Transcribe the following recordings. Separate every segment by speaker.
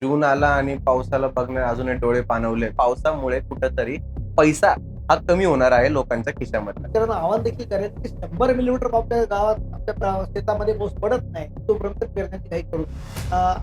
Speaker 1: जून आला आणि पावसाला बघणे अजूनही डोळे पाणवले. पावसामुळे कुठंतरी पैसा हा कमी होणार आहे लोकांच्या खिशामधला.
Speaker 2: शेतकऱ्यांना आवाहन देखील करेल की 100 मिलीमीटर आपल्या गावात आपल्या शेतामध्ये पाऊस पडत नाही तोपर्यंत पेरण्याची घाई करू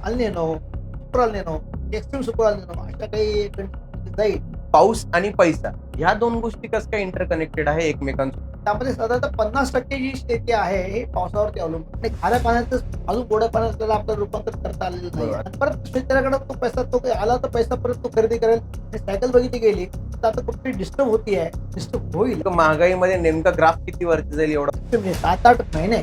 Speaker 2: अल नेनो सुपर अल नेनो एक्स्ट्रीम सुपर अल नेनो अशा काही कंडिशन जाईल.
Speaker 1: पाऊस आणि पैसा ह्या दोन गोष्टी कसं काय इंटरकनेक्टेड आहे एकमेकांसोबत?
Speaker 2: त्यामध्ये साधारणतः 50% जी शेती आहे हे पावसावरती अवलंबून आणि खाऱ्या पाण्यातच अजून गोड्या पाण्यात त्याला आपलं रूपांतर करता आलेलं नाही.
Speaker 1: बरोबर.
Speaker 2: आणि परत शेतकऱ्याकडे तो पैसा तो काही आला तर पैसा परत तो खरेदी करेल. आणि सायकल बघितली गेली तर आता कुठेतरी डिस्टर्ब होतीये, डिस्टर्ब होईल.
Speaker 1: महागाईमध्ये नेमका ग्राफ किती वरती जाईल एवढा
Speaker 2: म्हणजे 7-8 महिने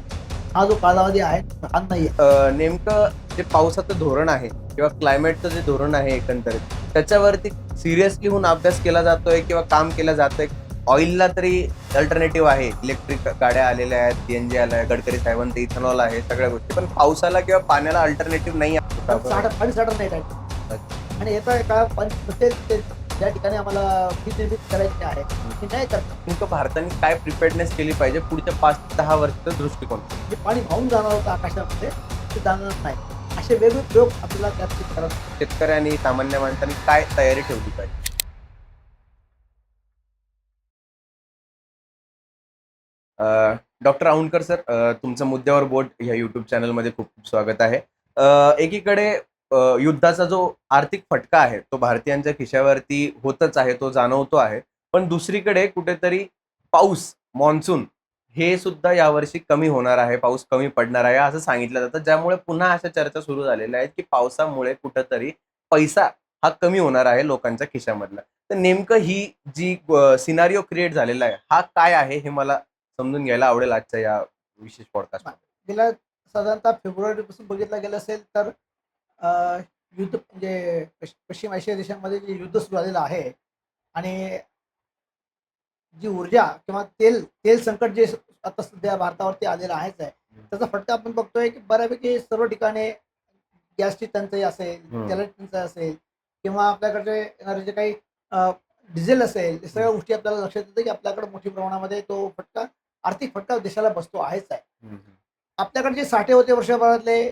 Speaker 2: हा जो कालावधी आहे लहान नाहीये.
Speaker 1: नेमकं जे पावसाचं धोरण आहे किंवा क्लायमेटचं जे धोरण आहे एकंदरीत त्याच्यावरती सिरियसली होऊन अभ्यास केला जातोय किंवा काम केलं जातंय. ऑइलला तरी अल्टरनेटिव्ह आहे, इलेक्ट्रिक गाड्या आलेल्या आहेत, सीएनजी आलं आहे, गडकरी साहेबांचं इथेनॉल आहे, सगळ्या गोष्टी. पण पावसाला किंवा पाण्याला अल्टरनेटिव्ह नाही आहे.
Speaker 2: पाणी नाही टाकत आणि याचा का प्रत्येक ज्या ठिकाणी आम्हाला वीज निर्मिती करायची आहे ती नाही करत.
Speaker 1: नेमकं भारताने काय प्रिपेअरनेस केली पाहिजे पुढच्या 5 ते 10 वर्षाचा दृष्टिकोन?
Speaker 2: जे पाणी वाहून जाणार होतं आकाशामध्ये ते जाणार नाही. असे वेगवेगळे प्रयोग आपल्याला त्यात करत.
Speaker 1: शेतकऱ्यांनी सामान्य माणसांनी काय तयारी ठेवली पाहिजे? डॉक्टर औंधकर सर, तुमचं मुद्द्यावर बोट ह्या युट्यूब चॅनलमध्ये खूप खूप स्वागत आहे. एकीकडे युद्धाचा जो आर्थिक फटका आहे तो भारतीयांच्या खिशावरती होतच आहे, तो जाणवतो आहे. पण दुसरीकडे कुठेतरी पाऊस, मान्सून हे सुद्धा यावर्षी कमी होणार आहे, पाऊस कमी पडणार आहे असं सांगितलं जातं. ज्यामुळे पुन्हा अशा चर्चा सुरू झालेल्या आहेत की पावसामुळे कुठेतरी पैसा हा कमी होणार आहे लोकांच्या खिशामधला. तर नेमकं ही जी सिनारिओ क्रिएट झालेला आहे हा काय आहे हे मला समजून घ्यायला आवडेल आजच्या या विशेष पॉडकास्टमध्ये.
Speaker 2: गेल्या साधारणतः फेब्रुवारीपासून बघितलं गेलं असेल तर युद्ध म्हणजे पश्चिम आशिया देशांमध्ये जे युद्ध सुरू झालेलं आहे आणि जी ऊर्जा किंवा तेल तेल संकट जे आता सध्या भारतावरती आलेलं आहेच आहे त्याचा फटका आपण बघतोय की बऱ्यापैकी सर्व ठिकाणी गॅसची टंचाई असेल, तेलाची टंचाई असेल किंवा आपल्याकडे येणारे जे काही डिझेल असेल, या सगळ्या गोष्टी आपल्याला लक्षात येतं की आपल्याकडे मोठ्या प्रमाणामध्ये तो फटका आर्थिक फटका देशाला बसतो आहेच आहे. आपल्याकडे जे साठे होते वर्षभरातले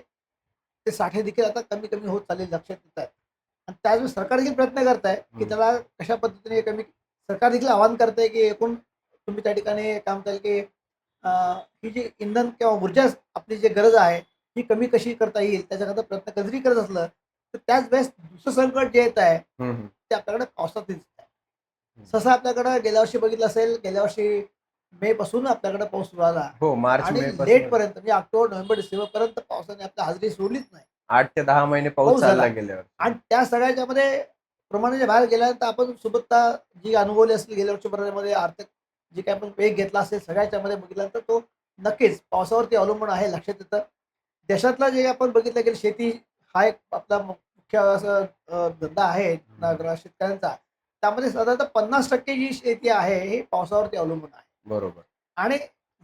Speaker 2: ते साठे देखील आता कमी कमी होत चालले लक्षात येत आहेत. आणि त्यावेळी सरकार देखील प्रयत्न करत आहे की त्याला कशा पद्धतीने कमी. सरकार देखील आवाहन करते की एकूण तुम्ही त्या ठिकाणी काम केलं की ही जी इंधन किंवा ऊर्जा आपली जी गरज आहे ही कमी कशी करता येईल त्याच्याकरता प्रयत्न कधी करत असलं तर त्याच वेळेस दुसरं संकट जे येत आहे ते आपल्याकडे पावसात दिसत आहे. सहसा आपल्याकडे गेल्या वर्षी बघितलं असेल, गेल्या वर्षी मे पासून आपल्याकडे पाऊस सुरू झाला.
Speaker 1: हो, मार्च
Speaker 2: आणि
Speaker 1: मे
Speaker 2: लेट पर्यंत म्हणजे ऑक्टोबर, नोव्हेंबर, डिसेंबर पर्यंत पावसाने आपल्या हाजरी सोडलीच नाही.
Speaker 1: 8 ते 10 महिने पाऊस
Speaker 2: पाऊस
Speaker 1: चालला
Speaker 2: झाला
Speaker 1: गेल्यावर.
Speaker 2: आणि त्या सगळ्याच्यामध्ये प्रमाणाच्या बाहेर गेल्यानंतर आपण सुबत्ता जी अनुभवली असेल गेल्या वर्षभरामध्ये आर्थिक जी काही आपण वेग घेतला असेल सगळ्याच्या मध्ये बघितल्यानंतर तो नक्कीच पावसावरती अवलंबून आहे लक्षात येतं. देशातला जे आपण बघितलं गेलं शेती हा एक आपला मुख्य असं धंदा आहे शेतकऱ्यांचा. त्यामध्ये साधारणतः 50% जी शेती आहे हे पावसावरती अवलंबून आहे.
Speaker 1: बरोबर.
Speaker 2: आणि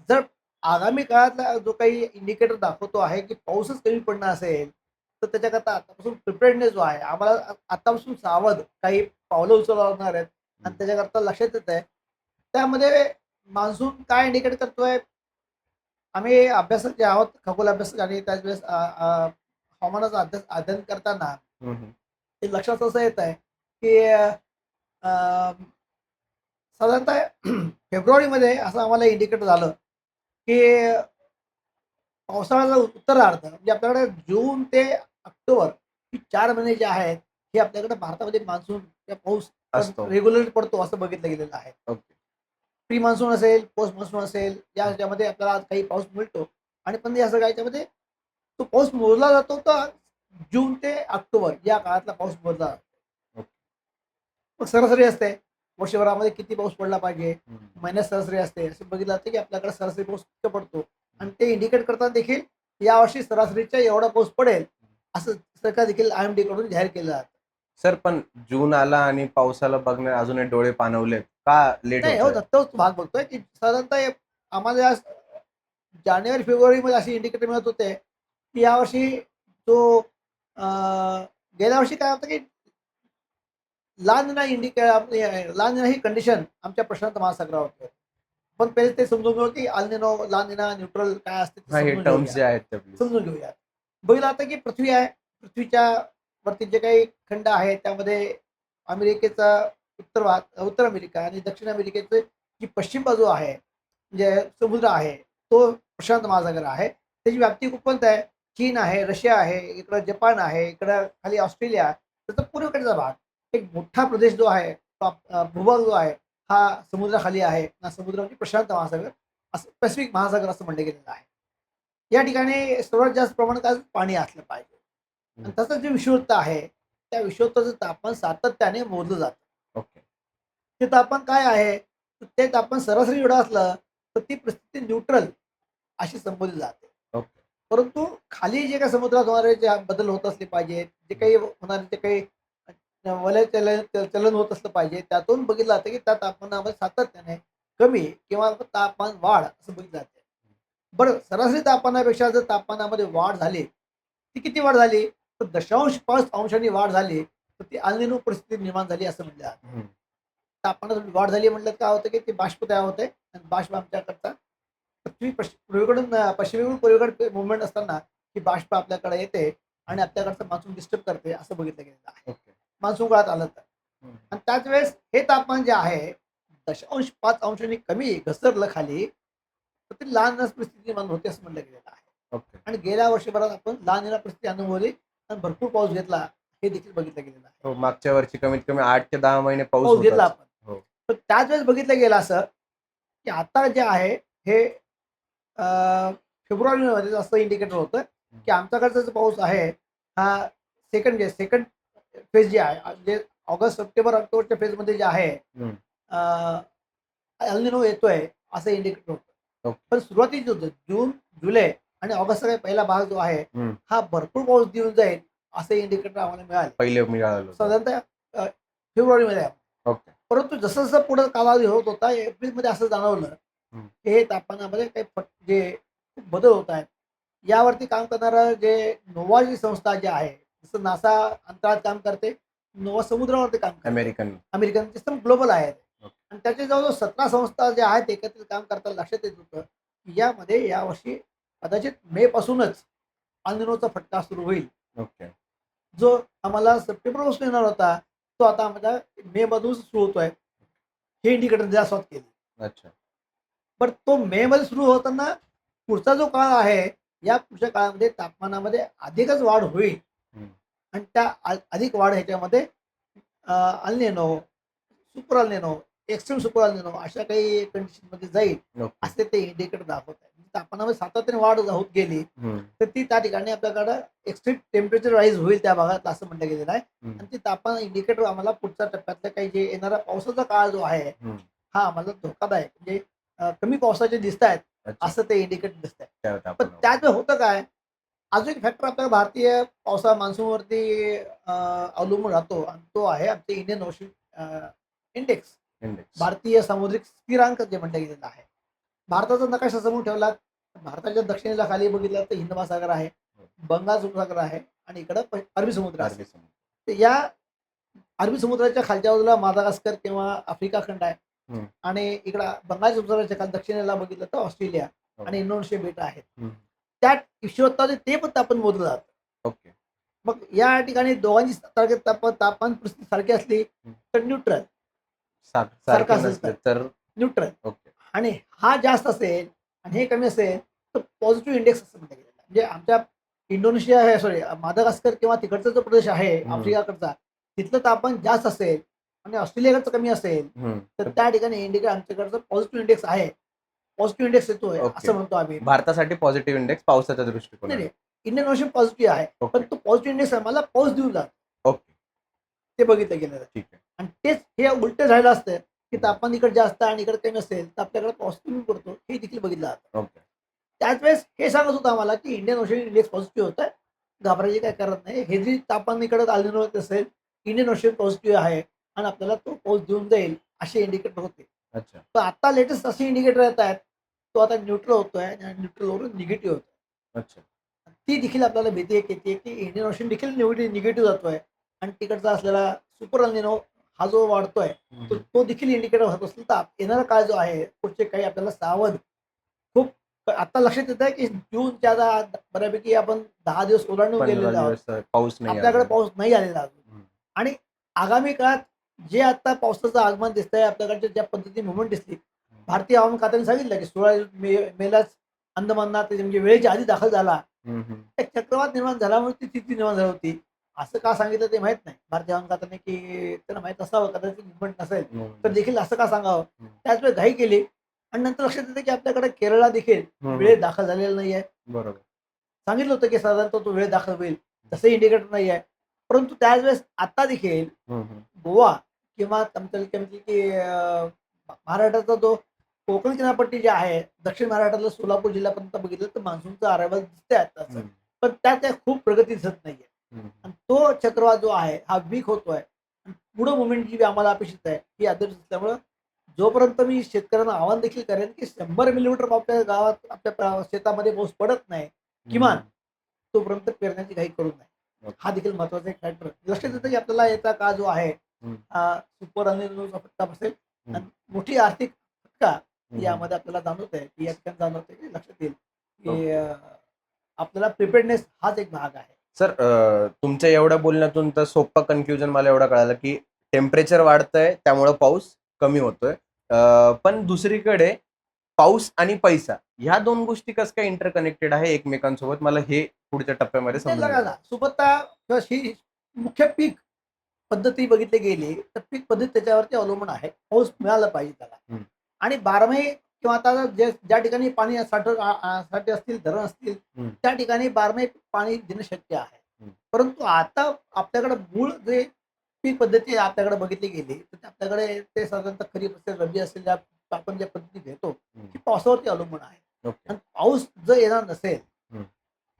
Speaker 2: जर आगामी काळातला जो काही इंडिकेटर दाखवतो आहे की पाऊसच कमी पडणार असेल तर त्याच्याकरता आतापासून प्रिपेअर्डनेस जो आहे आम्हाला आतापासून सावध काही पावलं उचलावणार आहेत. आणि त्याच्याकरता लक्षात येत आहे त्यामध्ये मान्सून काय इंडिकेट करतोय. आम्ही अभ्यासात जे आहोत खगोल अभ्यास आणि त्याच वेळेस हवामानाचा अध्ययन करताना ते लक्षात असं येत आहे की साधारणतः फेब्रुवारीमध्ये असं आम्हाला इंडिकेटर झालं की पावसाळ्याचा उत्तरार्ध म्हणजे आपल्याकडे जून ते ऑक्टोबर ही 4 महिने जे आहेत हे आपल्याकडे भारतामध्ये मान्सून पाऊस
Speaker 1: असतो.
Speaker 2: रेग्युलर पडतो असं बघितलं गेलेलं आहे.
Speaker 1: ओके.
Speaker 2: प्री मान्सून असेल, पोस्ट मान्सून असेल या ह्याच्यामध्ये आपल्याला काही पाऊस मिळतो. आणि पण या सगळ्या ह्याच्यामध्ये तो पाऊस मोजला जातो तर जून ते ऑक्टोबर या काळातला पाऊस मोजला जातो. मग सरासरी असते वर्षभरामध्ये किती पाऊस पडला पाहिजे, महिन्यात सरासरी असते असं बघितलं जातं की आपल्याकडे सरासरी पाऊस किती पडतो. आणि ते इंडिकेट करताना देखील यावर्षी सरासरीच्या एवढा पाऊस पडेल असं सरकार देखील IMD कडून जाहीर केलं जातं.
Speaker 1: सर, पण जून आला आणि पावसाला बघणे अजूनही डोळे पाणवलेत. का लेट
Speaker 2: नाही हो,
Speaker 1: होतंय?
Speaker 2: तोच भाग बघतोय की साधारणतः आम्हाला या जानेवारी फेब्रुवारीमध्ये असे इंडिकेटर मिळत होते की यावर्षी जो गेल्या वर्षी काय होतं की लाल निना ही कंडिशन आमच्या प्रशांत महासागरावर होते. पण पहिले ते समजून घेऊ की अल्निनो, लाल निना, न्यूट्रल काय असते ते
Speaker 1: हे
Speaker 2: समजून
Speaker 1: टर्म्स जे
Speaker 2: घेऊया.
Speaker 1: आहेत ते प्लीज.
Speaker 2: समजून घेऊया. बघितलं आता की पृथ्वी आहे, पृथ्वीच्या वरती जे काही खंड आहे त्यामध्ये अमेरिकेचा उत्तर अमेरिका आणि दक्षिण अमेरिकेचे जी पश्चिम बाजू आहे म्हणजे समुद्र आहे तो प्रशांत महासागर आहे. त्याची व्याप्ती खूप पंत आहे. चीन आहे, रशिया आहे, इकडं जपान आहे, इकडं खाली ऑस्ट्रेलिया, त्याचा पूर्वेकडचा भाग एक मोठा प्रदेश जो आहे भूभाग जो आहे हा समुद्राखाली आहे. समुद्र म्हणजे प्रशांत महासागर असं पॅसिफिक महासागर असं म्हणलं गेलेलं आहे. या ठिकाणी सर्वात जास्त प्रमाणात आज पाणी असलं पाहिजे आणि त्याचं जे विषुववृत्त आहे त्या विषुववृत्ताचं तापमान सातत्याने मोजलं जातं.
Speaker 1: ओके.
Speaker 2: ते तापमान काय आहे तर ते तापमान सरासरी एवढं असलं तर ती परिस्थिती न्यूट्रल अशी संबोधली जाते.
Speaker 1: ओके.
Speaker 2: परंतु खाली जे काही समुद्रात होणारे जे बदल होत असले पाहिजे, जे काही होणारे जे काही वलय चलन होत असलं पाहिजे, त्यातून बघितलं जातं की त्या तापमानामध्ये सातत्याने कमी किंवा तापमान वाढ असं बघितलं जाते. बरं, सरासरी तापमानापेक्षा जर तापमानामध्ये वाढ झाली, ती किती वाढ झाली? तर 0.5 अंशांनी वाढ झाली, तर ती अल निनो परिस्थिती निर्माण झाली असं म्हटलं जातं. तापमानात वाढ झाली म्हटलं काय होतं की ते बाष्प तयार होते आणि बाष्प आमच्याकडचा पूर्वेकडून पश्चिमेकडून पूर्वेकडे मुवमेंट असताना ही बाष्प आपल्याकडे येते आणि आपल्याकडचं मान्सून डिस्टर्ब करते असं बघितलं गेलेलं आहे.
Speaker 1: ओके.
Speaker 2: मान्सून काळात आलं तर आणि त्याच वेळेस हे तापमान जे आहे 0.5 अंशांनी कमी घसरलं खाली तर ती लहान परिस्थिती निर्माण होते असं म्हणलं गेलेलं आहे.
Speaker 1: ओके.
Speaker 2: आणि गेल्या वर्षभरात आपण लहान परिस्थिती अनुभवली आणि भरपूर पाऊस घेतला हे देखील बघितलं गेलेलं आहे.
Speaker 1: हो, मागच्या वर्षी कमीत कमी 8 ते 10 महिने पाऊस
Speaker 2: पाऊस घेतला
Speaker 1: होताच.
Speaker 2: आपण.
Speaker 1: हो.
Speaker 2: तर त्याच वेळेस बघितलं गेलं असं की आता जे आहे हे फेब्रुवारीमध्ये असं इंडिकेटर होतं की आमच्याकडचा जो पाऊस आहे हा सेकंड फेज जे आहे म्हणजे ऑगस्ट सप्टेंबर ऑक्टोबरच्या फेजमध्ये जे आहे एल निनो येतोय असं इंडिकेटर होतं.
Speaker 1: ओके.
Speaker 2: पण सुरुवातीच होतं जून, जुलै आणि ऑगस्टचा काही पहिला भाग जो आहे हा भरपूर पाऊस देऊन जाईल असं इंडिकेटर आम्हाला मिळाले
Speaker 1: पहिले मिळालं होतं.
Speaker 2: साधारणतः फेब्रुवारीमध्ये.
Speaker 1: ओके.
Speaker 2: परंतु जसं जसं पुढे कालावधी होत होता एप्रिलमध्ये असं जाणवलं की हे तापमानामध्ये काही जे खूप बदल होत आहेत. यावरती काम करणारं जे नोवा जी संस्था जी आहे जसं नासा अंतराळात काम करते, नोवा समुद्रावरती काम करते. अमेरिकन सिस्टम ग्लोबल आहे आणि त्याचे जवळजवळ 17 संस्था ज्या आहेत एकत्रित काम करताना लक्षात येत होतं की यामध्ये यावर्षी कदाचित मे पासूनच अल निनोचा फटका सुरू होईल.
Speaker 1: ओके.
Speaker 2: जो आम्हाला सप्टेंबरपासून येणार होता तो आता आम्हाला मे मधून सुरू होतोय हे इंडिकेटर द्या सुरुवात केली.
Speaker 1: अच्छा.
Speaker 2: पण तो मे मध्ये सुरू होताना पुढचा जो काळ आहे या पुढच्या काळामध्ये तापमानामध्ये अधिकच वाढ होईल आणि त्या अधिक वाढ ह्याच्यामध्ये अल निनो, सुपर अल निनो, एक्स्ट्रीम सुपर अल निनो अशा काही कंडिशन मध्ये जाईल असे ते इंडिकेटर दाखवत आहे. तापमानामध्ये सातत्याने वाढ होत गेली तर ती त्या ठिकाणी आपल्याकडं एक्स्ट्रीम टेम्परेचर राईज होईल त्या भागात असं म्हटलं गेलेलं आहे आणि ते तापमान इंडिकेटर आम्हाला पुढच्या टप्प्यातल्या काही जे येणारा पावसाचा काळ जो आहे हा आम्हाला धोकादायक म्हणजे कमी पावसाचे दिसत आहेत असं ते इंडिकेटर दिसत आहे. पण त्यात होतं काय अजून एक फॅक्टर आपल्या भारतीय पावसा मान्सूनवरती अवलंबून राहतो आणि तो आहे आमचे इंडियन ओशन इंडेक्स, भारतीय सामुद्रिक स्थिरांक जे म्हटलं गेलेलं आहे. भारताचा नकाशा समोर ठेवला भारताच्या दक्षिणेला खाली बघितलं तर हिंद महासागर आहे, बंगाल उपसागर आहे आणि इकडं अरबी समुद्र आहे. तर या अरबी समुद्राच्या खालच्या बाजूला मादागास्कर किंवा आफ्रिका खंड आहे आणि इकडं बंगाल उपसागराच्या खाली दक्षिणेला बघितलं तर ऑस्ट्रेलिया आणि इंडोनेशिया बेट आहेत. त्या विषुववृत्ताने ते पण तापमान मोजलं जातं.
Speaker 1: ओके.
Speaker 2: मग या ठिकाणी दोघांची तापमान परिस्थिती सारखी असली तर न्यूट्रल सारखं असेल तर न्यूट्रल.
Speaker 1: ओके.
Speaker 2: आणि हा जास्त असेल आणि हे कमी असेल तर पॉझिटिव्ह इंडेक्स असं म्हटलं गेलं. म्हणजे आमच्या इंडोनेशिया आहे मादागास्कर किंवा तिकडचा जो प्रदेश आहे आफ्रिकाकडचा तिथलं तापमान जास्त असेल आणि ऑस्ट्रेलियाकडचं कमी असेल तर त्या ठिकाणी आमच्याकडचं पॉझिटिव्ह इंडेक्स आहे. पॉझिटिव्ह इंडेक्स येतोय असं म्हणतो आम्ही.
Speaker 1: भारतासाठी पॉझिटिव्ह इंडेक्स पावसाच्या दृष्टिकोनाने
Speaker 2: इंडियन ओशन पॉझिटिव्ह आहे पण तो पॉझिटिव्ह इंडेक्स आम्हाला पाऊस देऊन जातो.
Speaker 1: ओके.
Speaker 2: ते बघितलं गेलं.
Speaker 1: ठीक आहे.
Speaker 2: आणि तेच हे उलट झालं असतं की तापमान इकडे जास्त आणि इकडे कमी असेल तर आपल्याकडे पाऊस कमी पडतो हे देखील बघितलं जातं.
Speaker 1: ओके.
Speaker 2: त्याच वेळेस हे सांगत होतं आम्हाला की इंडियन ओशन इंडेक्स पॉझिटिव्ह होतं, घाबरायची काय करत नाही. हे जी तापमान इकडे आलेलं होत असेल इंडियन ओशन पॉझिटिव्ह आहे आणि आपल्याला तो पाऊस देऊन जाईल असे इंडिकेटर होते.
Speaker 1: अच्छा.
Speaker 2: तर आता लेटेस्ट असे इंडिकेटर येत आहेत तो आता न्यूट्रल होतोय आणि न्यूट्रलवरून निगेटिव्ह होतोय.
Speaker 1: अच्छा.
Speaker 2: ती देखील आपल्याला भीती येते की इंडियन ओशन देखील निगेटिव्ह जातोय आणि तिकडचा असलेला सुपर अल निनो हा जो वाढतोय तो देखील इंडिकेटर होत असेल तर येणारा काळ जो आहे पुढचे काही आपल्याला सावध खूप पण आता लक्षात येत आहे की जूनच्या आता बऱ्यापैकी आपण 10 दिवस ओलांडून
Speaker 1: 15
Speaker 2: गेलेलो आहोत.
Speaker 1: दिवस पाऊस नाही
Speaker 2: आपल्याकडे
Speaker 1: अजून.
Speaker 2: पाऊस नाही आलेला अजून.
Speaker 1: हं.
Speaker 2: आणि आगामी काळात जे आता पावसाचं आगमन दिसतंय आपल्याकडच्या ज्या पद्धतीने मुवमेंट दिसली, भारतीय हवामान खात्याने सांगितलं की 16 मेलाच अंदमानात म्हणजे वेळेच्या आधी दाखल झाला.
Speaker 1: हं, हं.
Speaker 2: एक चक्रवात निर्माण झाल्यामुळे ती स्थिती निर्माण झाली होती. असं का सांगितलं ते माहीत नाही. भारतीय हवामान खात्याने की त्यांना माहीत असावं कदाचित मुव्हमेंट नसेल, तर देखील असं का सांगावं?
Speaker 1: हं.
Speaker 2: त्याच वेळी घाई केली आणि नंतर लक्षात येतं की आपल्याकडे केरळला देखील
Speaker 1: हं,
Speaker 2: वेळ
Speaker 1: हं.
Speaker 2: दाखल झालेला नाहीये.
Speaker 1: बरोबर.
Speaker 2: सांगितलं होतं की साधारणतः तो वेळ दाखल होईल. तसंही इंडिकेटर नाही आहे. परंतु त्याच वेळेस आता देखील
Speaker 1: हं, हं.
Speaker 2: गोवा किंवा आमच्या की महाराष्ट्राचा जो कोकण किनारपट्टी जी आहे, दक्षिण महाराष्ट्रातलं सोलापूर जिल्ह्यापर्यंत बघितलं तर मान्सूनचं अरायवल दिसतंय आत्ताचं.
Speaker 1: हं.
Speaker 2: पण त्यात काही खूप प्रगती दिसत नाहीये.
Speaker 1: हं.
Speaker 2: आणि तो चक्रवात जो आहे हा वीक होतोय. आणि पुढं मुव्हमेंट जी आम्हाला अपेक्षित आहे, ही अपेक्षित असल्यामुळं जोपर्यंत मी शेतकऱ्यांना आवाहन देखील करेन, की 100 मिलीमीटर आपल्या गावात आपल्या शेतामध्ये पाऊस पडत नाही, किमान
Speaker 1: हं.
Speaker 2: तोपर्यंत पेरण्याची घाई करू नये.
Speaker 1: ओके.
Speaker 2: हा देखील महत्त्वाचा एक फॅक्टर लक्षात येतं, की आपल्याला येता काळ जो आहे
Speaker 1: हं.
Speaker 2: सुपर अनिलचा फटका बसेल
Speaker 1: हं.
Speaker 2: आणि मोठी आर्थिक फटका
Speaker 1: हं.
Speaker 2: यामध्ये आपल्याला जाणवत आहे, की या ठिकाणी जाणवतंय, की लक्षात येईल, की
Speaker 1: ओके.
Speaker 2: आपल्याला प्रिपेअर्डनेस हाच एक भाग आहे.
Speaker 1: सर तुमच्या एवढ्या बोलण्यातून तर सोप्पं कन्फ्युजन मला एवढं कळालं, की टेम्परेचर वाढतंय त्यामुळं पाऊस कमी होतोय. पण दुसरीकडे पाऊस आणि पैसा ह्या 2 गोष्टी कसं काय इंटरकनेक्टेड आहे एकमेकांसोबत? मला हे पुढच्या टप्प्यामध्ये
Speaker 2: ते
Speaker 1: समजून
Speaker 2: बघा
Speaker 1: घ्यायचं
Speaker 2: ना,
Speaker 1: आहे.
Speaker 2: सुबत्ता किंवा ही मुख्य पीक पद्धती बघितली गेली, तर पीक पद्धती त्याच्यावरती अवलंबून आहे. पाऊस मिळाला पाहिजे त्याला.
Speaker 1: हं.
Speaker 2: आणि बारमाही किंवा आता ज्या ठिकाणी पाणी साठे असतील, धरण असतील,
Speaker 1: हं.
Speaker 2: त्या ठिकाणी बारमाही पाणी देणं शक्य आहे.
Speaker 1: हं.
Speaker 2: परंतु आता आपल्याकडे मूळ जे पीक पद्धती आपल्याकडे बघितली गेली, तर ते आपल्याकडे ते साधारणतः खरीप असेल, रब्बी असेल, आपण ज्या पद्धती घेतो,
Speaker 1: हं.
Speaker 2: ती पावसावरती अवलंबून आहे.
Speaker 1: ओके.
Speaker 2: आणि पाऊस जर येणार नसेल,
Speaker 1: हं.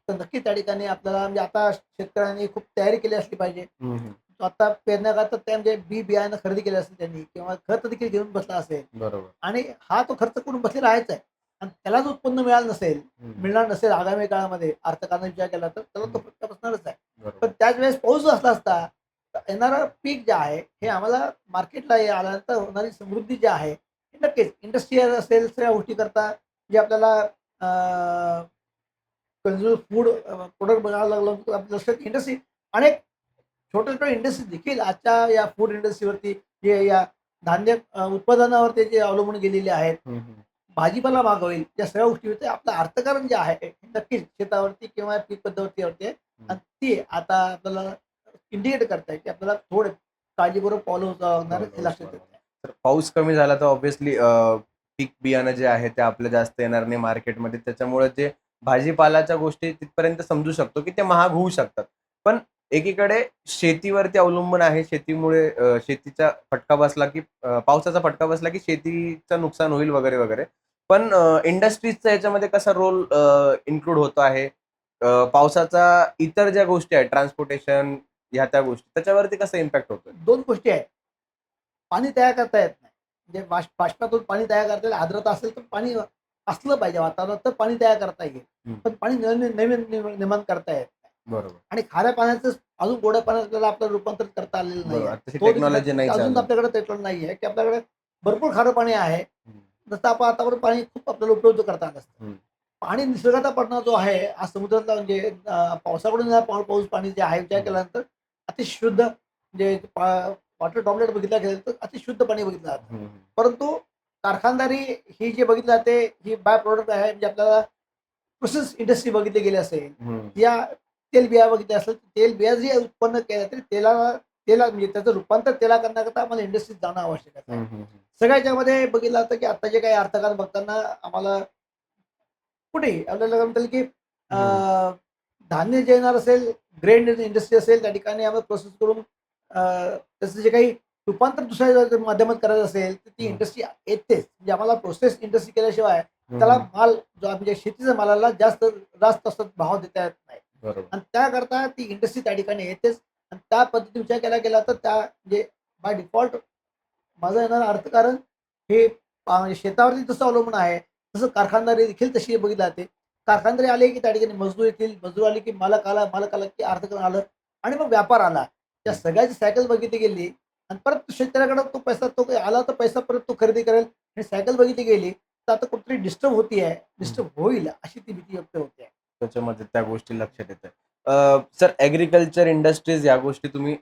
Speaker 2: तर नक्की त्या ठिकाणी आपल्याला म्हणजे आता शेतकऱ्यांनी खूप तयारी केली असली पाहिजे.
Speaker 1: हं, हं.
Speaker 2: तो आता पेरण्याकरता त्या म्हणजे बियाणं खरेदी केलं असेल त्यांनी किंवा खत देखील घेऊन बसला असेल
Speaker 1: बरोबर.
Speaker 2: आणि हा तो खर्च करून बसलेला आहेच आहे. आणि त्यालाच उत्पन्न मिळालं नसेल,
Speaker 1: हं.
Speaker 2: मिळणार नसेल आगामी काळामध्ये अर्थकारणाचा विचार केला तर त्याला तो
Speaker 1: हं.
Speaker 2: फटका बसणारच आहे.
Speaker 1: बरोबर.
Speaker 2: पण त्याच वेळेस पाऊस जर असला असता, तर येणारं पीक जे आहे हे आम्हाला मार्केटला आल्यानंतर होणारी समृद्धी जी आहे, ही नक्कीच इंडस्ट्रियल असेल सगळ्या गोष्टीकरता जे आपल्याला कन्झ्युमर फूड प्रोडक्ट बनायला लागलो तर आपल्या लक्षात इंडस्ट्री अनेक छोट्या-छोट्या इंडस्ट्री देखील आजच्या या फूड इंडस्ट्रीवरती जे या धान्य उत्पादनावरती जे अवलंबून गेलेले आहेत.
Speaker 1: हं, हं.
Speaker 2: भाजीपाला महाग होईल, या सगळ्या गोष्टीवरती आपलं अर्थकारण जे आहे, हे नक्कीच शेतावरती किंवा पीक पद्धतीवरती आहे.
Speaker 1: हं.
Speaker 2: आणि ती आता आपल्याला इंडिकेट करताय, की आपल्याला थोडं काळजीपूर्वक पावलं उचलावं लागणार आहे, हे
Speaker 1: बरोबर,
Speaker 2: लक्षात येत
Speaker 1: बरोबर.
Speaker 2: आहे.
Speaker 1: तर पाऊस कमी झाला तर ऑब्व्हियसली पीक बियाणं जे आहे ते आपलं जास्त येणार नाही मार्केटमध्ये. त्याच्यामुळे जे भाजीपालाच्या गोष्टी तिथपर्यंत समजू शकतो, की ते महाग होऊ शकतात. पण एकीकडे शेतीवरती अवलंबून आहे. शेतीमुळे शेतीचा फटका बसला, की पावसाचा फटका बसला, की शेतीचं नुकसान होईल वगैरे, वगैरे. पण इंडस्ट्रीजचा याच्यामध्ये कसा रोल इन्क्लूड होतो आहे? पावसाचा इतर ज्या गोष्टी आहेत ट्रान्सपोर्टेशन ह्या त्या गोष्टी त्याच्यावरती कसा इम्पॅक्ट होतोय?
Speaker 2: 2 गोष्टी आहेत. पाणी तयार करता येत नाही. म्हणजे बाष्पातून पाणी तयार करता येईल. आर्द्रता असेल तर पाणी असलं पाहिजे वातावरणात तर पाणी तयार करता येईल.
Speaker 1: हं.
Speaker 2: पण पाणी नवीन निर्माण करता येत नाही.
Speaker 1: बरोबर.
Speaker 2: आणि खाऱ्या पाण्याचं अजून गोड्या पाण्यात आपल्याला आपलं रूपांतरित करता आलेलं नाही
Speaker 1: बरोबर.
Speaker 2: आहे.
Speaker 1: तशी
Speaker 2: तो देखील
Speaker 1: टेक्नॉलॉजी नाहीच आहे
Speaker 2: अजून
Speaker 1: अजून.
Speaker 2: आपल्याकडे टेक्नॉलॉजी नाही आहे, की आपल्याकडे भरपूर खारं पाणी आहे.
Speaker 1: हं.
Speaker 2: जसं आपण आतापर्यंत पाणी खूप आपल्याला उपलब्ध करता आलं असतं.
Speaker 1: हं.
Speaker 2: पाणी निसर्गाचा पडणं जो आहे, हा समुद्रातला म्हणजे पावसाकडून येणारा पाऊस पाणी जे आहे विचार
Speaker 1: हं.
Speaker 2: केल्यानंतर अतिशुद्ध म्हणजे वॉटर ड्रॉपलेट बघितला गेलं तर अतिशुद्ध पाणी बघितलं जातं.
Speaker 1: हं.
Speaker 2: परंतु कारखानदारी ही जी बघितली जाते, ही बाय प्रॉडक्ट आहे म्हणजे आपल्याला प्रोसेस इंडस्ट्री बघितली गेली असेल,
Speaker 1: हं.
Speaker 2: या तेलबिया बघितल्या असेल, तेलबिया जे उत्पन्न केलं तरी तेला म्हणजे त्याचं रूपांतर तेला करण्याकरता आम्हाला इंडस्ट्रीत जाणं आवश्यक आहे.
Speaker 1: हं, हं, हं.
Speaker 2: सगळ्या याच्यामध्ये बघितलं जातं, की आता जे काही अर्थकारण बघताना आम्हाला कुठेही आपल्याला म्हणता येईल, की
Speaker 1: हं.
Speaker 2: धान्य जे येणार असेल, ग्रेन इंडस्ट्री असेल, त्या ठिकाणी आम्हाला प्रोसेस करून त्याचं जे काही रूपांतर दुसऱ्या माध्यमात करायचं असेल, तर ती
Speaker 1: हं.
Speaker 2: इंडस्ट्री येतेच. म्हणजे आम्हाला प्रोसेस इंडस्ट्री केल्याशिवाय
Speaker 1: हं,
Speaker 2: त्याला
Speaker 1: हं.
Speaker 2: माल जो म्हणजे शेतीच्या मालाला जास्त जास्त असं भाव देता येत नाही.
Speaker 1: बरोबर.
Speaker 2: आणि त्याकरता ती इंडस्ट्री त्या ठिकाणी येतेच. आणि त्या पद्धतीने विचार केला गेला तर त्या म्हणजे बाय डिफॉल्ट माझं येणारं अर्थकारण हे म्हणजे शेतावरती जसं अवलंबून आहे, तसं कारखानदारी देखील तशी बघितली जाते. कारखानदारी आले की त्या ठिकाणी मजदूर येतील, मजदूर आले की मालक आला, मालक आला की अर्थकारण आलं आणि मग व्यापार आला. त्या
Speaker 1: हं.
Speaker 2: सगळ्याची सायकल बघितली गेली आणि परत शेतकऱ्याकडे तो पैसा तो आला तर पैसा परत तो खरेदी करेल आणि सायकल बघितली गेली, तर आता कुठेतरी डिस्टर्ब होतीये, डिस्टर्ब होईल अशी ती भीती व्यक्त होते.
Speaker 1: त्याच्यामध्ये त्या गोष्टी लक्षात येतात. सर ॲग्रीकल्चर इंडस्ट्रीज या गोष्टी तुम्ही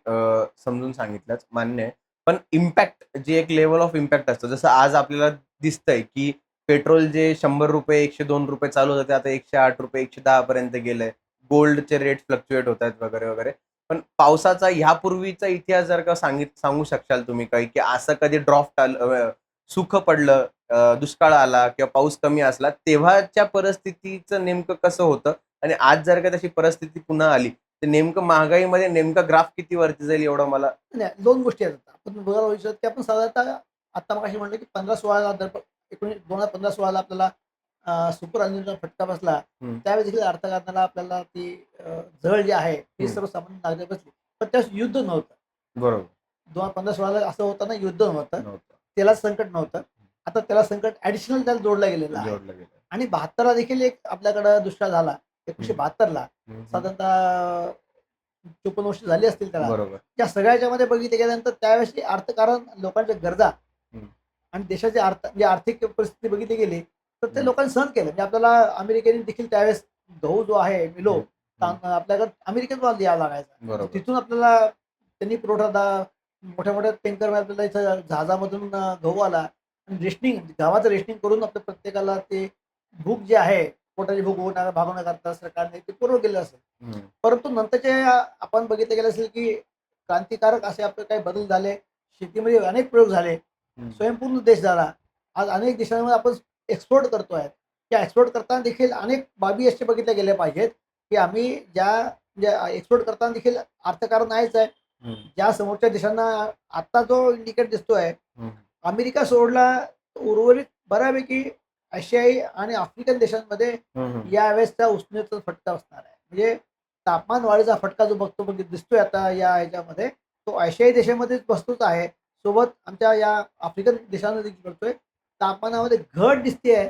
Speaker 1: समजून सांगितल्याच, मान्य आहे. पण इम्पॅक्ट जी एक लेव्हल ऑफ इम्पॅक्ट असतं, जसं आज आपल्याला दिसतंय, की पेट्रोल जे ₹100 ₹102 चालू होतं, ते आता ₹108 ₹110 पर्यंत गेलंय. गोल्डचे रेट फ्लक्च्युएट होत आहेत वगैरे, वगैरे. पण पावसाचा ह्यापूर्वीचा इतिहास जर का सांगू शकाल तुम्ही काही, की असं कधी ड्राफ्ट आलं, सुख पडलं, दुष्काळ आला किंवा पाऊस कमी असला, तेव्हाच्या परिस्थितीचं नेमकं कसं होतं? आणि आज जर का तशी परिस्थिती पुन्हा आली, तर नेमकं महागाईमध्ये नेमका ग्राफ किती वरती जाईल एवढं मला
Speaker 2: नाही, 2 गोष्टी आहेत. आपण बघायला विचारत की आपण साधारणतः आता मगाशी म्हटलं की 15-16 ला 2015-16 ला आपल्याला सुपर अल्निनोचा फटका बसला.
Speaker 1: हं,
Speaker 2: त्यावेळी देखील अर्थकारणाला आपल्याला ती झळ जी आहे ती
Speaker 1: हं.
Speaker 2: सर्वसामान्य नागरिक बसली. पण त्यावेळेस युद्ध नव्हतं.
Speaker 1: बरोबर.
Speaker 2: 2015-16 ला असं होतं ना, युद्ध नव्हतं.
Speaker 1: नव्हतं.
Speaker 2: त्याला संकट नव्हतं. आता त्याला संकट ॲडिशनल त्याला जोडलं गेलेलं आहे.
Speaker 1: जोडलं गेलं.
Speaker 2: आणि 72 ला देखील एक आपल्याकडं दुष्काळ झाला. 1972 ला
Speaker 1: हं, हं.
Speaker 2: साधारणतः 54 वर्ष झाली असतील त्याला.
Speaker 1: बरोबर.
Speaker 2: त्या सगळ्याच्यामध्ये बघितलं गेल्यानंतर त्यावेळेस अर्थकारण लोकांच्या गरजा
Speaker 1: हं,
Speaker 2: आणि देशाची म्हणजे आर्थिक परिस्थिती बघितली गेली, तर ते
Speaker 1: हं.
Speaker 2: लोकांनी सहन केलं. म्हणजे आपल्याला अमेरिकेने देखील त्यावेळेस गहू जो आहे मिलो
Speaker 1: हं, हं.
Speaker 2: आपल्याकडे अमेरिकेतून यावं लागायचा.
Speaker 1: बरोबर.
Speaker 2: तिथून आपल्याला त्यांनी पुरवठा मोठ्या-मोठ्या टँकर आपल्याला इथं जहाजामधून गहू आला आणि रेशनिंग गावाचं रेशनिंग करून आपल्या प्रत्येकाला ते भूक जी आहे, पोटाची भूक भागवण्याकरता सरकारने ते पुरवलं गेलं असेल.
Speaker 1: हं,
Speaker 2: परंतु नंतरचे आपण बघितलं गेलं असेल, की क्रांतिकारक असे आपले काही बदल झाले. शेतीमध्ये अनेक प्रयोग झाले.
Speaker 1: हं.
Speaker 2: स्वयंपूर्ण देश झाला. आज अनेक देशांमध्ये आपण एक्सपोर्ट करतोय. त्या एक्सपोर्ट करताना देखील अनेक बाबी असे बघितल्या गेल्या पाहिजेत, की आम्ही म्हणजे एक्सपोर्ट करताना देखील अर्थकारण आहेच आहे.
Speaker 1: हं,
Speaker 2: ज्या समोरच्या देशांना आता जो इंडिकेट दिसतोय,
Speaker 1: हं.
Speaker 2: अमेरिका सोडला उर्वरित बऱ्यापैकी आशियाई आणि आफ्रिकन देशांमध्ये
Speaker 1: हं, हं.
Speaker 2: यावेळेसचा उष्णतेचा फटका बसणार आहे. म्हणजे तापमान वाढीचा फटका जो दिसतोय आता या ह्याच्यामध्ये, तो आशियाई देशामध्येच बसतोच आहे. सोबत आमच्या या आफ्रिकन देशांमध्ये देखील पडतोय. तापमानामध्ये घट दिसतेय.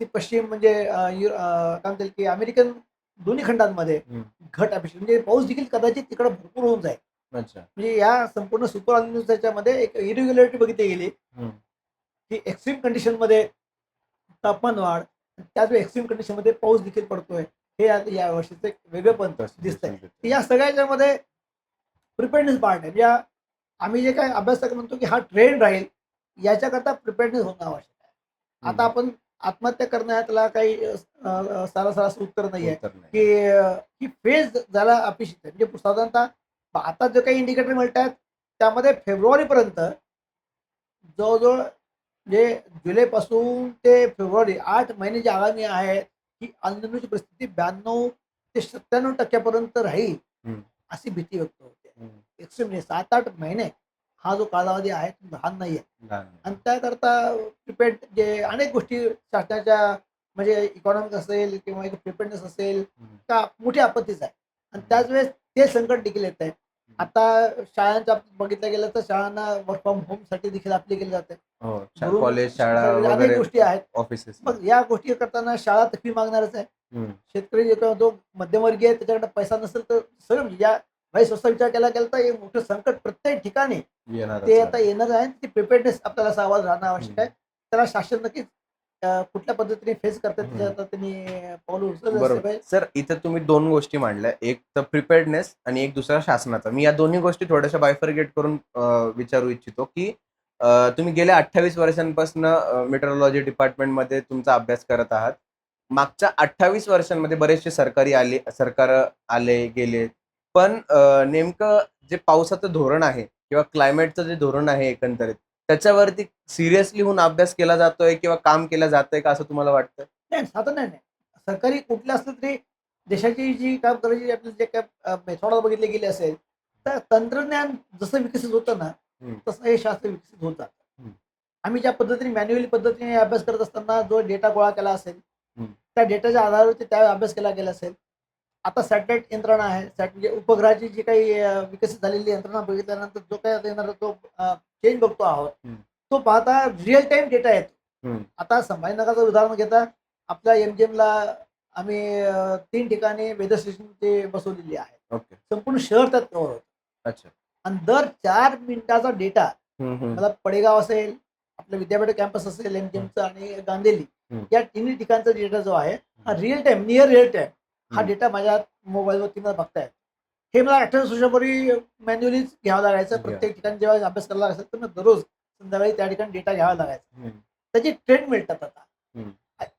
Speaker 2: ती पश्चिम म्हणजे काय म्हणता येईल की अमेरिकन दोन्ही खंडांमध्ये
Speaker 1: हं.
Speaker 2: घट अपेक्षित म्हणजे पाऊस देखील कदाचित तिकडे भरपूर होऊन जाईल.
Speaker 1: अच्छा.
Speaker 2: म्हणजे या संपूर्ण सुपर अल्निनोच्या एक इरेग्युलॅरिटी बघितली गेली,
Speaker 1: हं.
Speaker 2: की एक्स्ट्रीम कंडिशनमध्ये तापमान वाढ, त्याच एक्स्ट्रीम कंडिशनमध्ये पाऊस देखील पडतोय. हे या वर्षीचं एक वेगळेपण
Speaker 1: तसं
Speaker 2: दिसतंय.
Speaker 1: दिसून येतं.
Speaker 2: या सगळ्याच्यामध्ये प्रिपेअर्डनेस पार्ट आहे. या आम्ही जे काही अभ्यासक म्हणतो, की हा ट्रेंड राहील, याच्याकरता प्रिपेअर्डनेस होणं आवश्यक आहे.
Speaker 1: हं.
Speaker 2: आता आपण आत्महत्या करणं त्याला काही सारासार असं उत्तर नाहीये,
Speaker 1: उत्तर नाही.
Speaker 2: की ही फेज झाला अपेक्षित आहे. म्हणजे साधारणतः आता जे काही इंडिकेटर मिळतात, त्यामध्ये फेब्रुवारीपर्यंत जवळ-जवळ म्हणजे जुलैपासून ते फेब्रुवारी 8 महिने जे आगामी आहेत, ही अल्निनोची परिस्थिती 92 ते 97% पर्यंत राहील,
Speaker 1: हं,
Speaker 2: अशी भीती व्यक्त होते.
Speaker 1: हं.
Speaker 2: एक्स्ट्रीम म्हणजे 7-8 महिने हा जो कालावधी आहे तो लहान नाहीये.
Speaker 1: लहान.
Speaker 2: आणि त्याकरता प्रिपेअर्ड जे अनेक गोष्टी शासनाच्या म्हणजे इकॉनॉमिक असेल किंवा एक प्रिपेअर्डनेस असेल
Speaker 1: हं.
Speaker 2: का मोठी आपत्तीच आहे. आणि
Speaker 1: हं.
Speaker 2: त्याच वेळेस ते संकट देखील येत आहे.
Speaker 1: हं.
Speaker 2: आता शाळांच्या बाबतीत बघितलं गेलं तर शाळांना वर्क फ्रॉम होमसाठी देखील ॲप्लाय केलं जातं.
Speaker 1: हो.
Speaker 2: घरून
Speaker 1: कॉलेज, शाळा
Speaker 2: शिक्षणासाठी अनेक
Speaker 1: वगैरे
Speaker 2: गोष्टी आहेत.
Speaker 1: ऑफिसेस.
Speaker 2: मग या गोष्टी करताना शाळा तर फी मागणारच आहे.
Speaker 1: हं.
Speaker 2: शेतकरी जे किंवा जो मध्यमवर्गीय आहे त्याच्याकडे पैसा नसेल तर सगळं म्हणजे या वाईस वर्सा विचार केला गेला तर हे मोठं संकट प्रत्येक ठिकाणी
Speaker 1: येणारच
Speaker 2: ते
Speaker 1: आहे.
Speaker 2: आता येणार आहे. ती प्रिपेअर्डनेस आपल्याला असा आवाज राहणं आवश्यक आहे. त्याला शासन नक्कीच कुठल्या पद्धतीने फेस करतात
Speaker 1: हं.
Speaker 2: त्याच्यात त्यांनी पाऊल उचलले असले
Speaker 1: बरोबर.
Speaker 2: पाहिजे.
Speaker 1: सर, इथं तुम्ही 2 गोष्टी मांडल्या. एक तर प्रिपेअर्डनेस आणि एक दुसरा शासनाचा. मी या दोन्ही गोष्टी थोड्याशा बायफरगेट करून विचारू इच्छितो, की तुम्ही गेल्या 28 वर्षांपासून मेट्रोलॉजी डिपार्टमेंटमध्ये तुमचा अभ्यास करत आहात. मागच्या 28 वर्षांमध्ये बरेचसे सरकार आले, गेले. पण नेमकं जे पावसाचं धोरण आहे किंवा क्लायमेटचं जे धोरण आहे एकंदरीत, त्याच्यावरती सिरियसली होऊन अभ्यास केला जातोय किंवा काम केलं जातंय का असं तुम्हाला वाटतं?
Speaker 2: नाही साधन नाही. सरकारी कुठलं असलं तरी देशाची जी काम करायची आपली जे काही मेथॉड बघितले गेले असेल, तर तंत्रज्ञान जसं विकसित होतं ना,
Speaker 1: हं,
Speaker 2: तसं हे शास्त्र विकसित होत जातं.
Speaker 1: हं,
Speaker 2: आम्ही ज्या पद्धतीने मॅन्युअली पद्धतीने अभ्यास करत असताना जो डेटा गोळा केला असेल,
Speaker 1: हं,
Speaker 2: त्या डेटाच्या आधारावरती त्या अभ्यास केला गेला असेल. आता सॅटेलाईट यंत्रणा आहे. म्हणजे उपग्रहाची जी काही विकसित झालेली यंत्रणा बघितल्यानंतर जो काही आता येणारा तो चेंज बघतो आहोत.
Speaker 1: हं,
Speaker 2: तो पाहता रिअल टाईम डेटा येतो.
Speaker 1: हं.
Speaker 2: आता संभाजीनगरचं उदाहरण घेता, आपल्या एमजीएमला आम्ही 3 ठिकाणी वेदर स्टेशन ते बसवलेली आहे.
Speaker 1: ओके.
Speaker 2: संपूर्ण शहर त्यात कव्हर होतं.
Speaker 1: अच्छा.
Speaker 2: आणि दर 4 मिनिटाचा डेटा
Speaker 1: हं, हं.
Speaker 2: मला पडेगाव असेल, आपलं विद्यापीठ कॅम्पस असेल एमजीएमचं आणि गांधेली
Speaker 1: हम्म.
Speaker 2: या तिन्ही ठिकाणचा डेटा जो आहे हा real time near real time हा
Speaker 1: हम्म.
Speaker 2: डेटा माझ्या मोबाईलवरती मला बघता येतो. हे मला 28 वर्षापूर्वी मॅन्युअलीच घ्यावं लागायचं.
Speaker 1: घ्या.
Speaker 2: प्रत्येक ठिकाणी जेव्हा अभ्यास करायला लागायचा तर मग दररोज संध्याकाळी त्या ठिकाणी डेटा घ्यावा लागायचा.
Speaker 1: हम्म.
Speaker 2: त्याची ट्रेंड मिळतात आता.
Speaker 1: हम्म.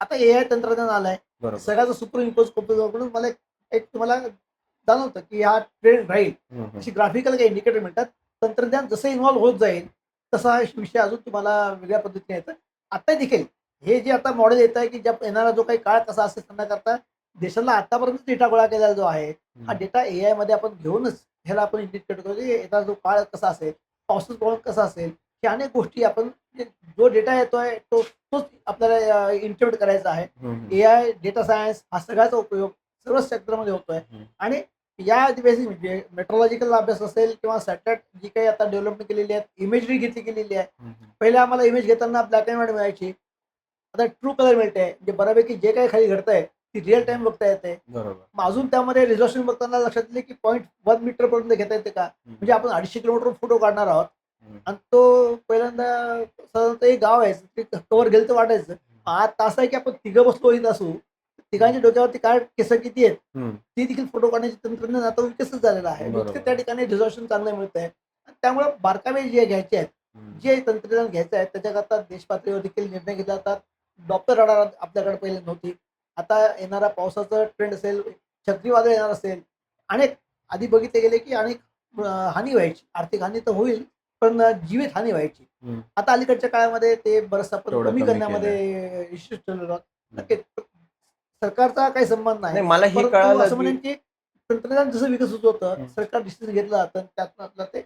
Speaker 2: आता AI तंत्रज्ञान आलंय.
Speaker 1: बरोबर.
Speaker 2: सगळ्याचा सुपर इम्पोज करतो म्हणून मला एक तुम्हाला जाणवतं की हा ट्रेंड राहील.
Speaker 1: हम्म. हम्म.
Speaker 2: अशी ग्राफिकल काही इंडिकेटर मिळतात. तंत्रज्ञान जसं इन्व्हॉल्व्ह होत जाईल तसा हा विषय अजून तुम्हाला वेगळ्या पद्धतीने येतं. आता देखील हे जे आता मॉडेल येत आहे की ज्या येणारा जो काही काळ कसा असेल करण्याकरता देशाला आतापर्यंत डेटा गोळा केलेला जो आहे हा डेटा AI मध्ये आपण घेऊनच ह्याला आपण इंडिकेट करतो की येणारा जो काळ कसा असेल, पावसाचं प्रमाण कसं असेल, हे अनेक गोष्टी आपण जो डेटा येतोय तोच आपल्याला इंटरप्रेट करायचा आहे.
Speaker 1: हम्म.
Speaker 2: AI, डेटा सायन्स हा सगळ्याचा उपयोग सर्वच क्षेत्रामध्ये होतोय. आणि या बेसिस म्हणजे मेट्रोलॉजिकल अभ्यास असेल किंवा सॅटेलाइट जी काही आता डेव्हलपमेंट केलेली आहे, इमेजरी घेतली गेलेली आहे. पहिले आम्हाला इमेज घेताना ब्लॅक अँड व्हाईट मिळायची. आता ट्रू कलर मिळते. म्हणजे बऱ्यापैकी जे काही खाली घडतंय ती रिअल टाइम बघता येते.
Speaker 1: बरोबर.
Speaker 2: मग अजून त्यामध्ये रिझॉल्युशन बघताना लक्षात येते की 0.1 मीटर पर्यंत घेता येते का? म्हणजे आपण 250 किलोमीटर फोटो काढणार आहोत आणि तो पहिल्यांदा साधारणतः एक गाव आहे ते कव्हर गेलं तर वाटायचं. आज तास आहे की आपण तिघं बसलो इथं असू. तिघांच्या डोक्यावरती काय केस किती आहेत ती देखील फोटो काढण्याचे तंत्रज्ञान आता विकसित झालेलं आहे.
Speaker 1: बरोबर.
Speaker 2: त्या ठिकाणी रिझॉल्युशन चांगलं मिळत आहे. त्यामुळे बारकावे जे घ्यायचे आहेत, जे तंत्रज्ञान घ्यायचं आहे त्याच्याकरता देश पातळीवर देखील निर्णय घेतला जातात. डॉक्टर रडार आपल्याकडे पहिले नव्हती. आता येणारा पावसाचं ट्रेंड असेल, चक्रीवादळ येणार असेल, अनेक आधी बघितले गेले की अनेक हानी व्हायची. आर्थिक हानी तर होईल, पण जीवित हानी व्हायची. आता अलीकडच्या काळामध्ये ते बरंचसं आपण
Speaker 1: तेवढं
Speaker 2: कमी
Speaker 1: कमी
Speaker 2: करण्यामध्ये यशस्वी ठरलेलो आहोत. नक्कीच सरकारचा काही संबंध नाही.
Speaker 1: नाही, मला हे
Speaker 2: परंतु
Speaker 1: कळालं
Speaker 2: असं
Speaker 1: की
Speaker 2: म्हणेन की तंत्रज्ञान जसं विकसित होतं, सरकार डिसिजन घेतलं जातं त्यातनं आपलं ते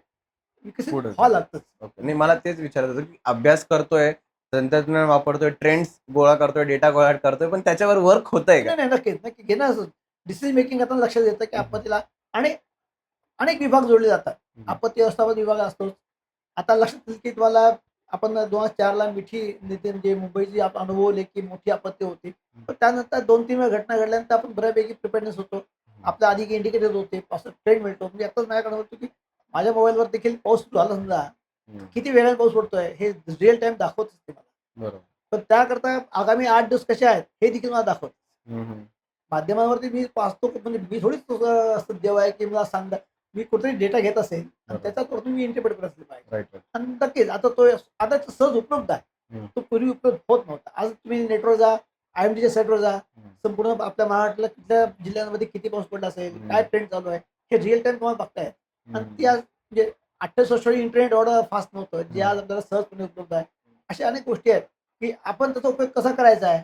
Speaker 2: विकसित
Speaker 1: पुढे
Speaker 2: व्हावं लागतं.
Speaker 1: ओके. नाही, मला तेच विचारायचं होतं की अभ्यास करतोय, तंत्रज्ञान वापरतोय, ट्रेंड्स गोळा करतोय, डेटा गोळा करतोय, पण त्याच्यावर वर्क होतंय का?
Speaker 2: नाही, नक्कीच, नक्की घेणं डिसिजन मेकिंग आता लक्षात येतं की आपत्तीला आणि अनेक विभाग जोडले जातात. आपत्ती व्यवस्थापन विभाग असतो. आता लक्षात येईल की तुम्हाला आपण 2004ला मिठी नदी म्हणजे मुंबईची आपण अनुभवले की मोठी आपत्ती होती. पण त्यानंतर 2-3 वेळा घटना घडल्यानंतर आपण बऱ्यापैकी प्रिपेअरनेस होतो. आपल्या आधी इंडिकेटर होते, असं ट्रेंड मिळतो. म्हणजे आताच माझ्याकडे होतो की माझ्या मोबाईलवर देखील पाऊस झाला समजा, किती वेळाने पाऊस पडतोय हे रिअल टाइम दाखवत असते मला.
Speaker 1: बरोबर.
Speaker 2: पण त्याकरता आगामी 8 दिवस कसे आहेत हे देखील मला दाखवतं. माध्यमांवरती मी वाचतो म्हणजे मी थोडीच असं देव आहे की मला सांगता मी कुठेतरी डेटा घेत असेल आणि त्याच्यावरून मी इंटरप्रेट करत असले पाहिजे. आणि नक्कीच आता सहज उपलब्ध आहे. तो पूर्वी उपलब्ध होत नव्हता. आज तुम्ही नेटवर जा, IMDच्या साईटवर जा, संपूर्ण आपल्या महाराष्ट्राला कुठल्या जिल्ह्यांमध्ये किती पाऊस पडला असेल, काय ट्रेंड चालू आहे, हे रिअल टाइम तुम्हाला बघता येईल. आणि ती आज म्हणजे 28 वर्षापूर्वी इंटरनेट एवढं फास्ट नव्हतं, जे आज आपल्याला सहजपणे उपलब्ध आहे. अशा अनेक गोष्टी आहेत की आपण त्याचा उपयोग कसा करायचा आहे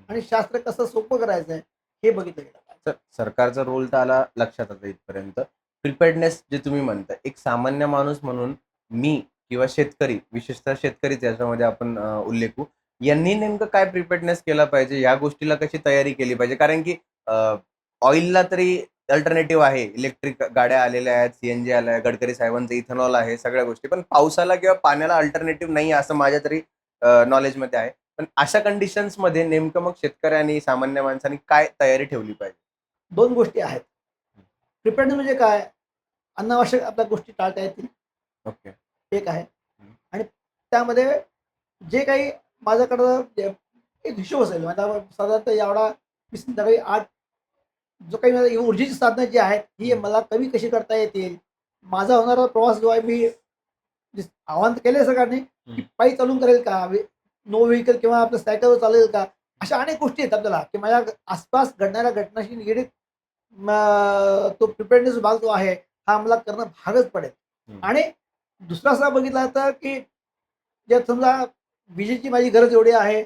Speaker 2: आणि शास्त्र कसं सोपं करायचं आहे हे बघितलं गेलं पाहिजे.
Speaker 1: सरकारचा रोल तर आला लक्षात आता इथपर्यंत. प्रिपेअर्डनेस जे तुम्ही म्हणता, एक सामान्य माणूस म्हणून मी किंवा शेतकरी, विशेषतः शेतकरीच याच्यामध्ये आपण उल्लेखू, यांनी नेमकं काय प्रिपेअर्डनेस केला पाहिजे, या गोष्टीला कशी तयारी केली पाहिजे? कारण की ऑइलला तरी अल्टरनेटिव्ह आहे, इलेक्ट्रिक गाड्या आलेल्या आहेत, CNG आल्या आहे, गडकरी साहेबांचं इथेनॉल आहे, सगळ्या गोष्टी. पण पावसाला किंवा पाण्याला अल्टरनेटिव्ह नाही असं माझ्या तरी नॉलेजमध्ये आहे. पण अशा कंडिशन्समध्ये नेमकं मग शेतकऱ्यांनी, सामान्य माणसांनी काय तयारी ठेवली पाहिजे?
Speaker 2: 2 गोष्टी आहेत. प्रिपेअर्डनेस म्हणजे काय? अनावश्यक आपल्या गोष्टी टाळता येतील.
Speaker 1: ओके.
Speaker 2: एक आहे. आणि त्यामध्ये जे काही माझ्याकडं एक हिशोब असेल माझा साधारणतः एवढा मी संध्याकाळी 8 जो काही माझी ऊर्जेची साधनं जी आहेत, ही मला कमी कशी करता येतील. माझा होणारा प्रवास जो आहे मी आव्हान केलंय सरकारने की पायी चालून करेल का? नो व्हेइकल किंवा आपलं सायकलवर चालेल का? अशा अनेक गोष्टी आहेत आपल्याला की माझ्या आसपास घडणाऱ्या घटनाशी निगडीत तो प्रिपेअर्डनेस भाग जो आहे हा मला करणं भागच पडेल. आणि दुसरा असा बघितला तर की जर समजा विजेची माझी गरज एवढी आहे,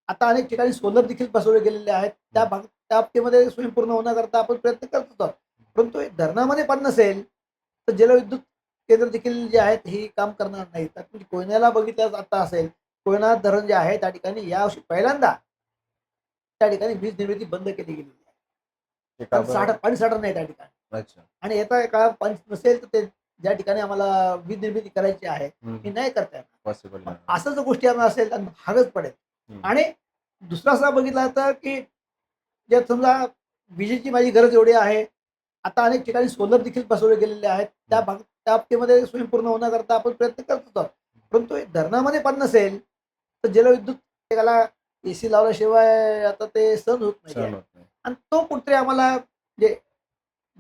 Speaker 2: आता अनेक ठिकाणी सोलर देखील बसवले गेलेले आहेत. त्या बाबतीमध्ये स्वयंपूर्ण होण्याकरता आपण प्रयत्न करत आहोत. परंतु धरणामध्ये पण नसेल, तर जलविद्युत केंद्र देखील जे आहेत ही काम करणार नाहीत. म्हणजे कोयन्याला बघितलं आता असेल, कोयना धरण जे आहे त्या ठिकाणी यावर्षी पहिल्यांदा त्या ठिकाणी वीज निर्मिती बंद केली गेलेली आहे. कारण पाणी साठा नाही त्या ठिकाणी.
Speaker 1: अच्छा.
Speaker 2: आणि येत्या काळात पाणी नसेल तर ते ज्या ठिकाणी आम्हाला वीज निर्मिती करायची आहे ती नाही करता येणार.
Speaker 1: पॉसिबल नाही.
Speaker 2: असं जर गोष्टी असेल तर भागच पडेल. आणि दुसरा असा बघितला तर की जर समजा विजेची माझी गरज एवढी आहे, आता अनेक ठिकाणी सोलर देखील बसवले गेलेले आहेत. त्या बाबतीमध्ये स्वयंपूर्ण होण्याकरता आपण प्रयत्न करत आहोत. परंतु हे धरणामध्ये पाणी नसेल तर जलविद्युत त्याला एसी लावल्याशिवाय आता ते सहन होत नाही
Speaker 1: सहन होत नाही.
Speaker 2: आणि तो कुठेतरी आम्हाला म्हणजे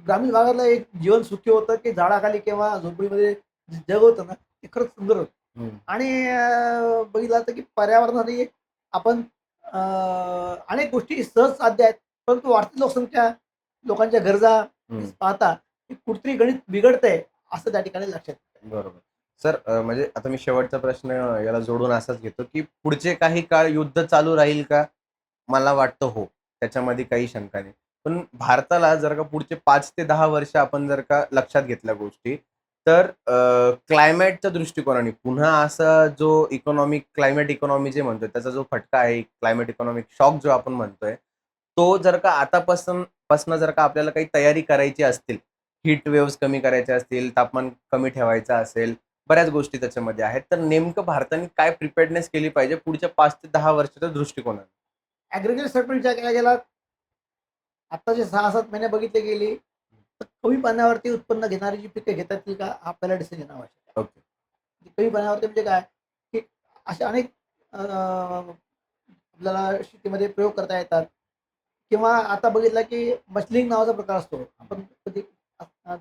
Speaker 2: ग्रामीण भागातलं एक जीवन सुखी होतं की झाडाखाली किंवा झोपडीमध्ये जे जग होतं ना ते खरंच सुंदर होतं.
Speaker 1: हम्म.
Speaker 2: आणि बघितलं तर की पर्यावरणासाठी आपण अनेक गोष्टी सहज साध्य आहेत, परंतु वाढती लोकसंख्या, लोकांच्या गरजा
Speaker 1: हम्म.
Speaker 2: पाहता की कुठतरी गणित बिघडतंय असं त्या ठिकाणी लक्षात येतं.
Speaker 1: बरोबर. सर, म्हणजे आता मी शेवटचा प्रश्न याला जोडून असाच घेतो, की पुढचे काही काळ युद्ध चालू राहील का? मला वाटतं हो. त्याच्यामध्ये काही शंका नाही. पण भारताला जर का पुढचे 5 ते 10 वर्ष आपण जर का लक्षात घेतल्या गोष्टी, तर क्लायमेटच्या दृष्टिकोनाने पुन्हा असा जो क्लायमेट इकॉनॉमी जे म्हणतोय त्याचा जो फटका आहे, क्लायमेट इकॉनॉमिक शॉक जो आपण म्हणतोय, तो जर का आतापासून जर का आपल्याला काही तयारी करायची असतील, हीट वेव्हज कमी करायच्या असतील, तापमान कमी ठेवायचं असेल, बऱ्याच गोष्टी त्याच्यामध्ये आहेत. तर नेमकं भारताने काय प्रिपेअर्डनेस केली पाहिजे पुढच्या 5 ते 10 वर्षाच्या दृष्टिकोनाने?
Speaker 2: ॲग्रिकल्चर सेक्टर विचार केला गेला, आत्ताचे 6-7 महिने बघितले गेले, तर कमी पाण्यावरती उत्पन्न घेणारी जी पिकं घेतात ती का आपल्याला डिसिजन घेणं आवश्यक आहे.
Speaker 1: ओके.
Speaker 2: कमी पाण्यावरती म्हणजे काय, की असे अनेक आपल्याला शेतीमध्ये प्रयोग करता येतात किंवा आता बघितलं की मशलिंग नावाचा प्रकार असतो. आपण कधी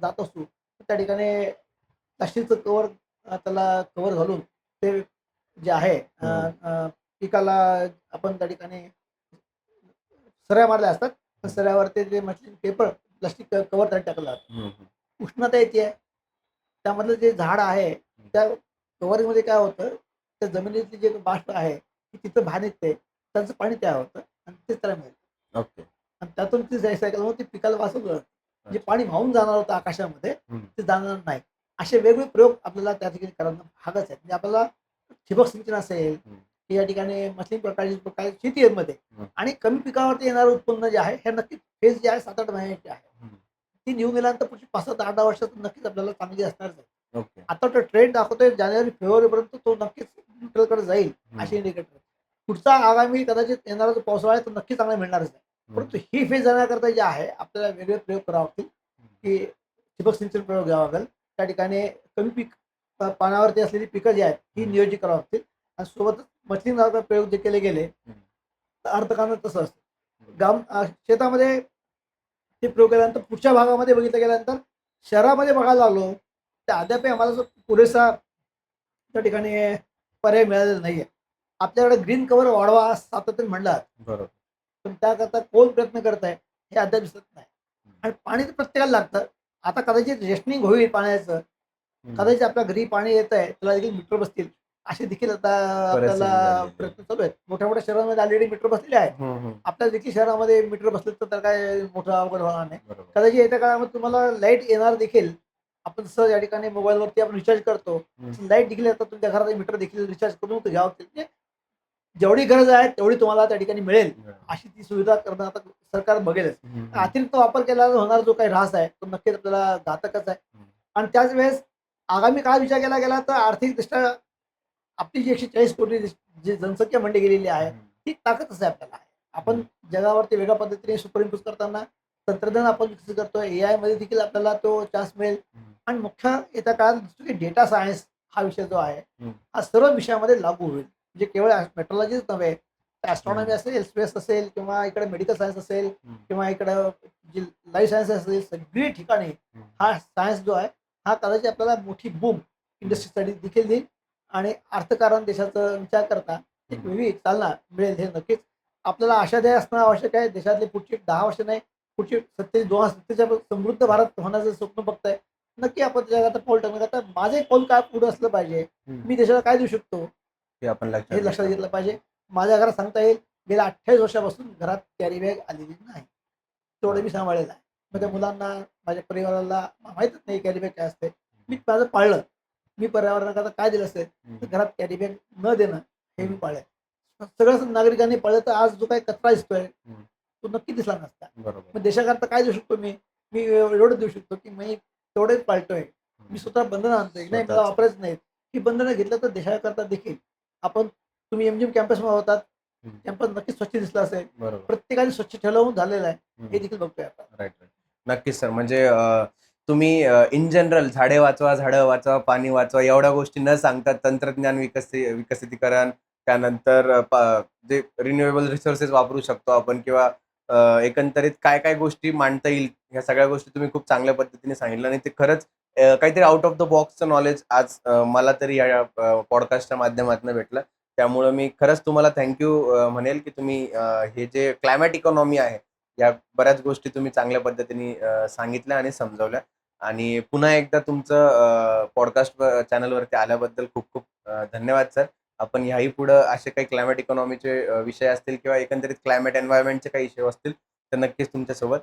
Speaker 2: जात असतो तर त्या ठिकाणी प्लास्टिकचं कव्हर, त्याला कव्हर घालून ते जे आहे पिकाला आपण त्या ठिकाणी सऱ्या मारल्या असतात. त्या सऱ्यावरती ते मशलिंग पेपर प्लास्टिक कव्हर त्यात टाकलं जातं.
Speaker 1: हं, हं.
Speaker 2: उष्णता येते. त्यामधलं जे झाड आहे त्या कव्हरिंगमध्ये काय होतं, त्या जमिनीतली जे बाष्प आहे ती तिथं बाहेर निघते. त्यांचं पाणी तयार होतं आणि तेच त्याला मिळतं.
Speaker 1: ओके.
Speaker 2: आणि त्यातून ती सायकल ते पिकाला वाचवलं. जे
Speaker 1: अच्छा.
Speaker 2: पाणी वाहून जाणार होतं आकाशामध्ये
Speaker 1: हं.
Speaker 2: ते जाणार नाही. असे वेगवेगळे प्रयोग आपल्याला त्या ठिकाणी करणं भागच आहे. म्हणजे आपल्याला ठिबक सिंचन असेल,
Speaker 1: हं.
Speaker 2: की या ठिकाणी मशलिंग प्रकारची प्रकार शेतीमध्ये
Speaker 1: हं.
Speaker 2: आणि कमी पिकावरती येणारं उत्पन्न जे आहे हे नक्कीच फेज जे आहे 7-8 महिन्याची आहे.
Speaker 1: हं.
Speaker 2: ती निघून गेल्यानंतर पुढची 5-7 10 वर्षात नक्कीच आपल्याला चांगली असणारच आहे.
Speaker 1: ओके.
Speaker 2: आता तो ट्रेंड दाखवतोय जानेवारी फेब्रुवारीपर्यंत तो नक्कीच न्यूट्रलकडे जाईल असे इंडिकेटर. पुढचा आगामी कदाचित येणारा जो पावसाळा आहे तो नक्की चांगला मिळणारच आहे. परंतु ही फेज जाण्याकरता जे आहे आपल्याला वेगळे प्रयोग करावे लागतील, की ठिबक सिंचन प्रयोग घ्यावा लागेल. त्या ठिकाणी कमी पीक पाण्यावरती असलेली पिकं जी आहेत ही नियोजित करावी लागतील आणि सोबतच मछली नावाचे प्रयोग जे केले गेले तर अर्थकारण तसं असतं. शेतामध्ये ते प्रयोग केल्यानंतर पुढच्या भागामध्ये बघितलं गेल्यानंतर शहरामध्ये बघायला लागलो तर अद्याप आम्हाला जो पुरेसा त्या ठिकाणी पर्याय मिळालेला नाहीये. आपल्याकडे ग्रीन कव्हर वाढवा सातत्याने म्हणलं,
Speaker 1: बरोबर.
Speaker 2: पण त्याकरता कोण प्रयत्न करत आहे हे अद्याप दिसत नाही. आणि पाणी तर प्रत्येकाला लागतं. आता कदाचित रेशनिंग होईल पाण्याचं, कदाचित आपल्या घरी पाणी येत आहे त्याला देखील मीटर बसतील असे देखील आता
Speaker 1: परिस्थिती
Speaker 2: आपल्याला
Speaker 1: झालेली आहे.
Speaker 2: प्रयत्न चालू आहेत. मोठ्या मोठ्या शहरांमध्ये ऑलरेडी मीटर बसलेले आहेत.
Speaker 1: हं, हं.
Speaker 2: आपल्या देखील शहरामध्ये मीटर बसले तर त्याला काय मोठं अवघड होणार नाही.
Speaker 1: बरोबर.
Speaker 2: कदाचित येत्या काळामध्ये तुम्हाला लाईट येणार देखील. आपण सहज या ठिकाणी मोबाईलवरती आपण रिचार्ज करतो.
Speaker 1: हं.
Speaker 2: लाईट देखील येतात तुमच्या घरात मीटर देखील रिचार्ज करून घ्यावं लागतील. म्हणजे जेवढी गरज आहे तेवढी तुम्हाला त्या ठिकाणी मिळेल अशी ती सुविधा करणं आता सरकार बघेलच.
Speaker 1: हं, हं.
Speaker 2: अतिरिक्त वापर केल्यावर होणारा जो काही ऱ्हास आहे तो नक्कीच आपल्याला घातकच आहे. आणि त्याच वेळेस आगामी काळ विचार केला गेला तर आर्थिकदृष्ट्या आपली जी 140 कोटी जी जनसंख्या म्हणली गेलेली आहे ती ताकदच आहे आपल्याला. आपण जगावरती वेगळ्या पद्धतीने सुपरइम्पोज करताना तंत्रज्ञान आपण विकसित करतोय. एआय मध्ये देखील आपल्याला तो चान्स मिळेल. आणि मुख्य येत्या काळात दिसतो की डेटा सायन्स हा विषय जो आहे हा सर्व विषयामध्ये लागू होईल. म्हणजे केवळ मेट्रोलॉजीच नव्हे, ॲस्ट्रॉनॉमी असेल, स्पेस असेल किंवा इकडे मेडिकल सायन्स असेल किंवा इकडं जी लाईफ सायन्स असेल, सगळी ठिकाणी हा सायन्स जो आहे हा कदाचित आपल्याला मोठी बूम इंडस्ट्रीसाठी देखील देईल आणि अर्थकारण देशाचा विचार करता एक वेगळी चालना मिळेल हे नक्कीच आपल्याला आशादायी असणं आवश्यक आहे. देशातले पुढची 10 वर्ष नाही, पुढची 27-2 समृद्ध भारत होण्याचं स्वप्न बघताय. नक्की आपण त्याच्यात पाऊल टाकणं. आता माझे पाऊल काय पुढे असलं पाहिजे, मी देशाला काय देऊ शकतो
Speaker 1: हे आपण
Speaker 2: हे लक्षात घेतलं पाहिजे. माझ्या घरात सांगता येईल गेल्या 28 वर्षापासून घरात कॅरी बॅग आलेली नाही. तेवढं मी सांभाळलेलं आहे. माझ्या मुलांना, माझ्या परिवाराला माहीतच नाही कॅरी बॅग काय असते. मी माझं पाळलं. मी पर्यावरणाकरता काय दिलं असेल तर घरात कॅरी बॅग न देणं हे मी पाळलंय. सगळ्याच नागरिकांनी पाळलं तर आज जो काही कचरा दिसतोय तो नक्की दिसला नसता.
Speaker 1: बरोबर.
Speaker 2: मग देशाकरता काय देऊ शकतो मी? मी एवढं देऊ शकतो की मी तेवढेच पाळतोय. मी स्वतः बंधनं आणतोय. नाही मला वापरायच नाहीत. ही बंधनं घेतलं तर देशाकरता देखील आपण तुम्ही एमजीएम कॅम्पसमध्ये होतात. कॅम्पस नक्कीच स्वच्छ दिसला असेल.
Speaker 1: बरोबर.
Speaker 2: प्रत्येकाने स्वच्छ ठेवून झालेलं आहे. हे देखील बघतोय आपण.
Speaker 1: Right, right. नक्कीच सर. म्हणजे तुम्ही इन जनरल झाडे वाचवा, झाडं वाचवा, पाणी वाचवा एवढ्या गोष्टी न सांगता तंत्रज्ञान विकसितीकरण, त्यानंतर जे रिन्युएबल रिसोर्सेस वापरू शकतो आपण किंवा एकंदरीत काय गोष्टी मांडता येईल, ह्या सगळ्या गोष्टी तुम्ही खूप चांगल्या पद्धतीने सांगितलं आणि ते खरंच काहीतरी आउट ऑफ द बॉक्सचं नॉलेज आज मला तरी या पॉडकास्टच्या माध्यमातून भेटलं. त्यामुळं मी खरंच तुम्हाला म्हणेल की तुम्ही हे जे क्लायमेट इकॉनॉमी आहे, या बऱ्याच गोष्टी तुम्ही चांगल्या पद्धतीने सांगितल्या आणि समजावल्या आणि पुन्हा एकदा तुमचं पॉडकास्ट चॅनलवरती आल्याबद्दल खूप खूप धन्यवाद सर. आपण ह्याही पुढं असे काही क्लायमेट इकॉनॉमीचे विषय असतील किंवा एकंदरीत क्लायमेट एन्व्हायरमेंटचे काही इश्यू असतील, तर नक्कीच तुमच्यासोबत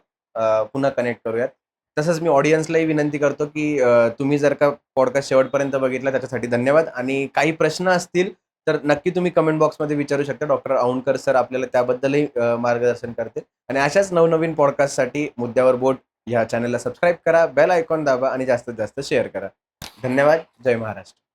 Speaker 1: पुन्हा कनेक्ट करूयात. तसंच मी ऑडियन्सलाही विनंती करतो, की तुम्ही जर का पॉडकास्ट शेवटपर्यंत बघितला त्याच्यासाठी धन्यवाद आणि काही प्रश्न असतील, तर नक्की तुम्ही कमेंट बॉक्समध्ये विचारू शकता. डॉक्टर औंधकर सर आपल्याला त्याबद्दलही मार्गदर्शन करतील आणि अशाच नवनवीन पॉडकास्टसाठी मुद्द्यावर बोट ह्या चॅनलला सबस्क्राईब करा, बेल आयकॉन दाबा आणि जास्तीत जास्त शेअर करा. धन्यवाद. जय महाराष्ट्र.